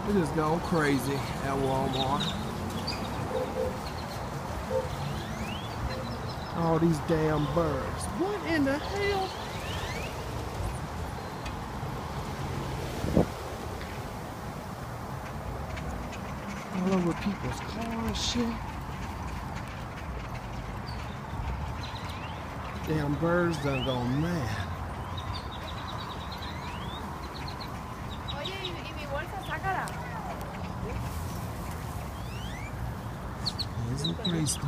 It just gone crazy at Walmart. All these damn birds. What in the hell? All over people's cars and shit. Damn birds done gone mad. Oye, y mi bolsa, sácala. Jesucristo.